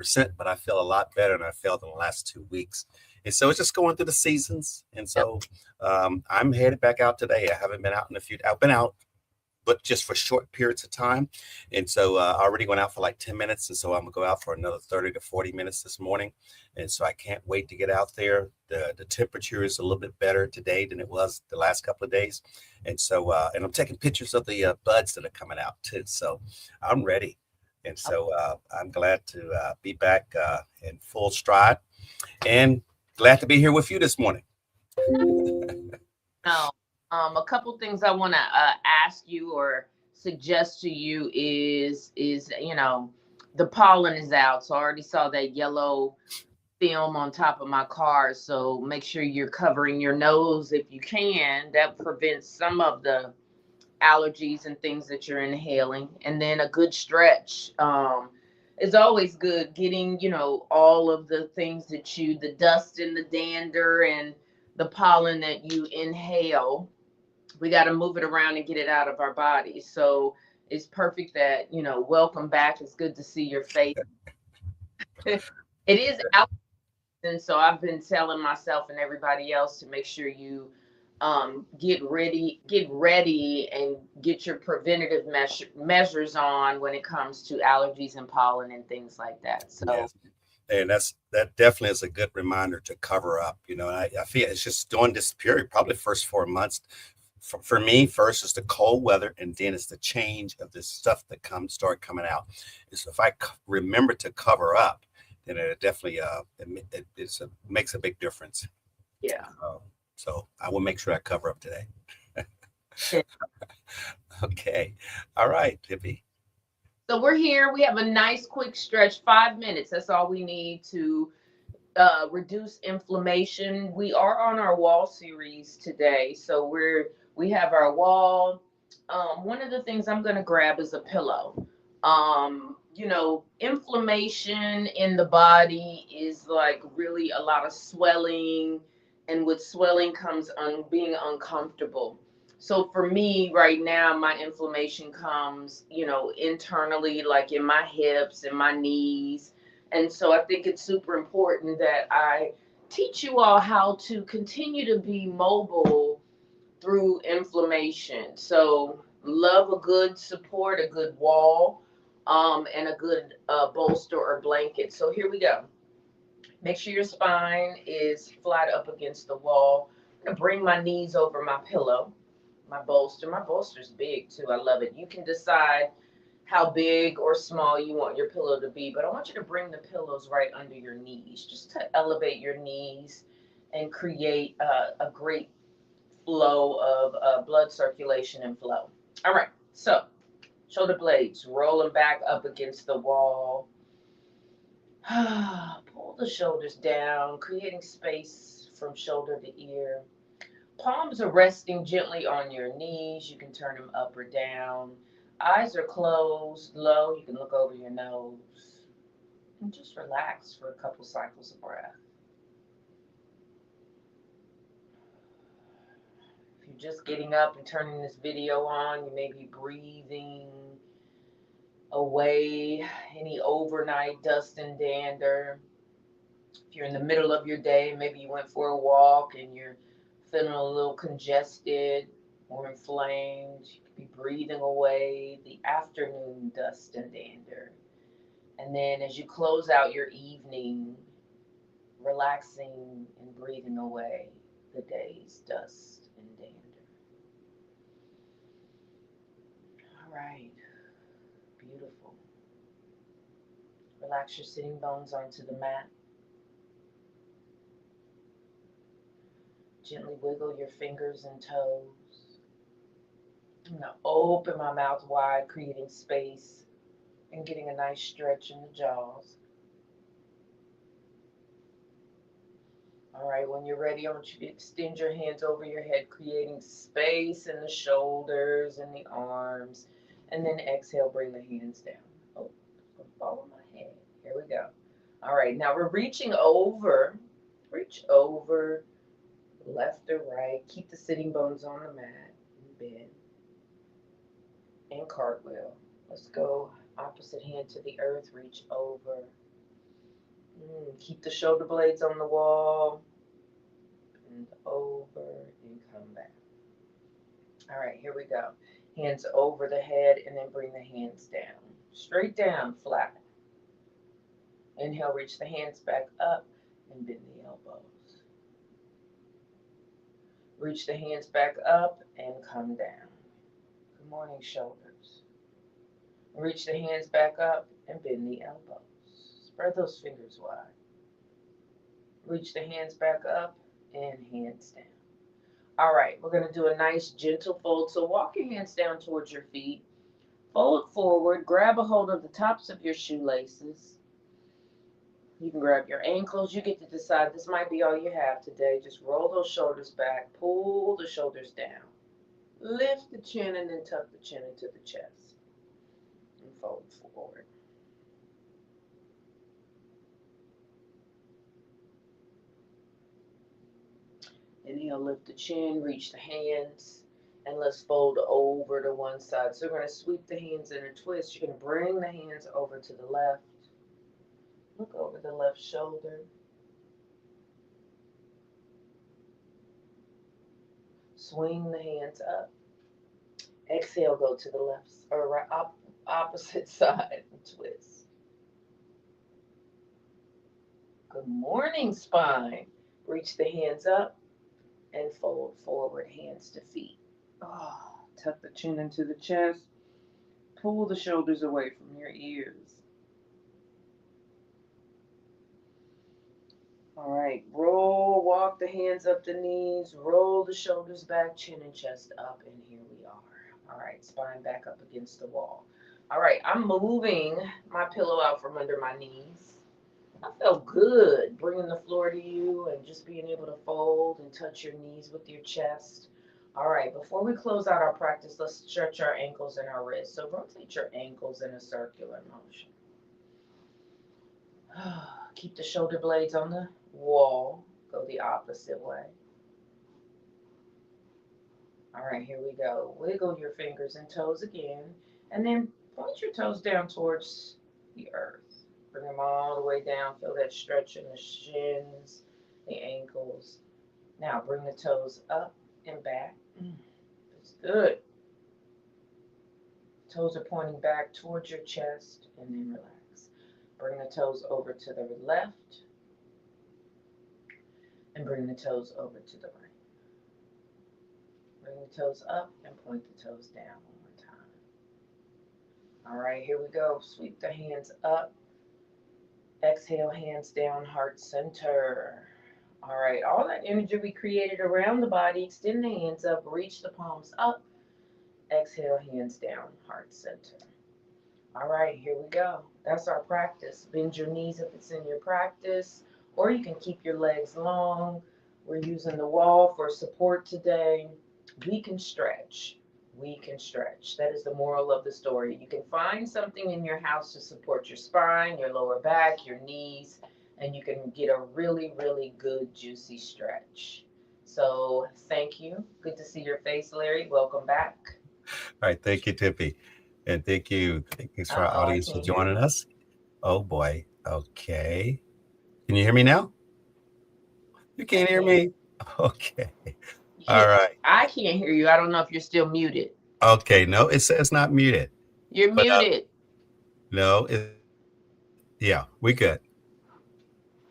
100%, but I feel a lot better than I felt in the last 2 weeks. And so it's just going through the seasons. And Yep. so I'm headed back out today. I haven't been out in a few. I've been out, but just for short periods of time. And so I already went out for like 10 minutes. And so I'm going to go out for another 30 to 40 minutes this morning. And so I can't wait to get out there. The temperature is a little bit better today than it was the last couple of days. And so, and I'm taking pictures of the buds that are coming out too. So I'm ready. And so I'm glad to be back in full stride and glad to be here with you this morning. Now, a couple things I want to ask you or suggest to you is the pollen is out, so I already saw that yellow film on top of my car. So make sure you're covering your nose if you can. That prevents some of the allergies and things that you're inhaling. And then a good stretch. Is always good getting, all of the things the dust and the dander and the pollen that you inhale. We got to move it around and get it out of our bodies. So it's perfect that, welcome back. It's good to see your face. It is out. And so I've been telling myself and everybody else to make sure you get ready and get your preventative measures on when it comes to allergies and pollen and things like that. So Yes. And that definitely is a good reminder to cover up. And I feel it's just during this period, probably first 4 months. For me, first is the cold weather, and then it's the change of this stuff that start coming out. And so if I remember to cover up, then it definitely makes a big difference. yeah. Uh, so I will make sure I cover up today. Okay. All right, Tippy. So we're here. We have a nice quick stretch, 5 minutes. That's all we need to reduce inflammation. We are on our wall series today, so we have our wall. One of the things I'm going to grab is a pillow. Inflammation in the body is like really a lot of swelling, and with swelling comes being uncomfortable. So for me right now, my inflammation comes, internally, like in my hips and my knees. And so I think it's super important that I teach you all how to continue to be mobile through inflammation. So love a good support, a good wall, and a good bolster or blanket. So here we go. Make sure your spine is flat up against the wall. I'm gonna bring my knees over my pillow, my bolster. My bolster's big too. I love it. You can decide how big or small you want your pillow to be, but I want you to bring the pillows right under your knees, just to elevate your knees and create a great flow of blood circulation and flow. All right, so shoulder blades rolling back up against the wall. Pull the shoulders down, creating space from shoulder to ear. Palms are resting gently on your knees. You can turn them up or down. Eyes are closed, low. You can look over your nose. And just relax for a couple cycles of breath. If you're just getting up and turning this video on, you may be breathing away any overnight dust and dander. If you're in the middle of your day, maybe you went for a walk and you're feeling a little congested or inflamed, you could be breathing away the afternoon dust and dander. And then as you close out your evening, relaxing and breathing away the day's dust and dander. All right, beautiful. Relax your sitting bones onto the mat. Gently wiggle your fingers and toes. I'm going to open my mouth wide, creating space and getting a nice stretch in the jaws. All right, when you're ready, I want you to extend your hands over your head, creating space in the shoulders and the arms. And then exhale, bring the hands down. Oh, follow my head. Here we go. All right, now we're reaching over. Reach over left or right. Keep the sitting bones on the mat and bend and cartwheel. Let's go opposite hand to the earth. Reach over Keep the shoulder blades on the wall. Bend over and come back. All right, here we go. Hands over the head and then bring the hands down. Straight down, flat. Inhale, reach the hands back up and bend the elbows. Reach the hands back up and come down. Good morning, shoulders. Reach the hands back up and bend the elbows. Spread those fingers wide. Reach the hands back up and hands down. All right, we're going to do a nice gentle fold. So walk your hands down towards your feet. Fold forward. Grab a hold of the tops of your shoelaces. You can grab your ankles. You get to decide. This might be all you have today. Just roll those shoulders back. Pull the shoulders down. Lift the chin and then tuck the chin into the chest. And fold forward. Inhale, lift the chin, reach the hands, and let's fold over to one side. So we're going to sweep the hands in a twist. You're going to bring the hands over to the left. Look over the left shoulder. Swing the hands up. Exhale, go to the left or right, opposite side and twist. Good morning, spine. Reach the hands up and fold forward, hands to feet. Oh, tuck the chin into the chest. Pull the shoulders away from your ears. All right, walk the hands up the knees, roll the shoulders back, chin and chest up, and here we are. All right, spine back up against the wall. All right, I'm moving my pillow out from under my knees. I felt good bringing the floor to you and just being able to fold and touch your knees with your chest. All right, before we close out our practice, let's stretch our ankles and our wrists. So rotate your ankles in a circular motion. Keep the shoulder blades on the wall. Go the opposite way. All right, here we go. Wiggle your fingers and toes again. And then point your toes down towards the earth. Bring them all the way down. Feel that stretch in the shins, the ankles. Now bring the toes up and back. That's good. Toes are pointing back towards your chest and then relax. Bring the toes over to the left and bring the toes over to the right. Bring the toes up and point the toes down one more time. All right, here we go. Sweep the hands up. Exhale, hands down, heart center. All right, all that energy we created around the body, extend the hands up, reach the palms up. Exhale, hands down, heart center. All right, here we go. That's our practice. Bend your knees if it's in your practice, or you can keep your legs long. We're using the wall for support today. We can stretch. We can stretch. That is the moral of the story. You can find something in your house to support your spine, your lower back, your knees, and you can get a really, really good, juicy stretch. So thank you. Good to see your face, Larry. Welcome back. All right, thank you, Tippy, and thanks for our I audience for can't hear joining you. us. Oh boy, okay. Can you hear me now? You I can't hear can. me? Okay. You All can't. right. I can't hear you. I don't know if you're still muted. Okay. No, it says not muted, You're but muted. no, yeah, we good.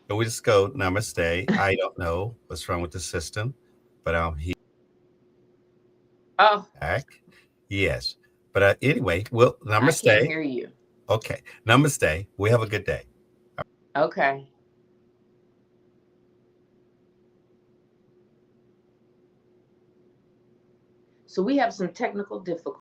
So we just go namaste. I don't know what's wrong with the system, but I'm Oh, back. Yes. But anyway, well, I can't namaste. hear you. Okay. Namaste. We have a good day. Okay. So we have some technical difficulties.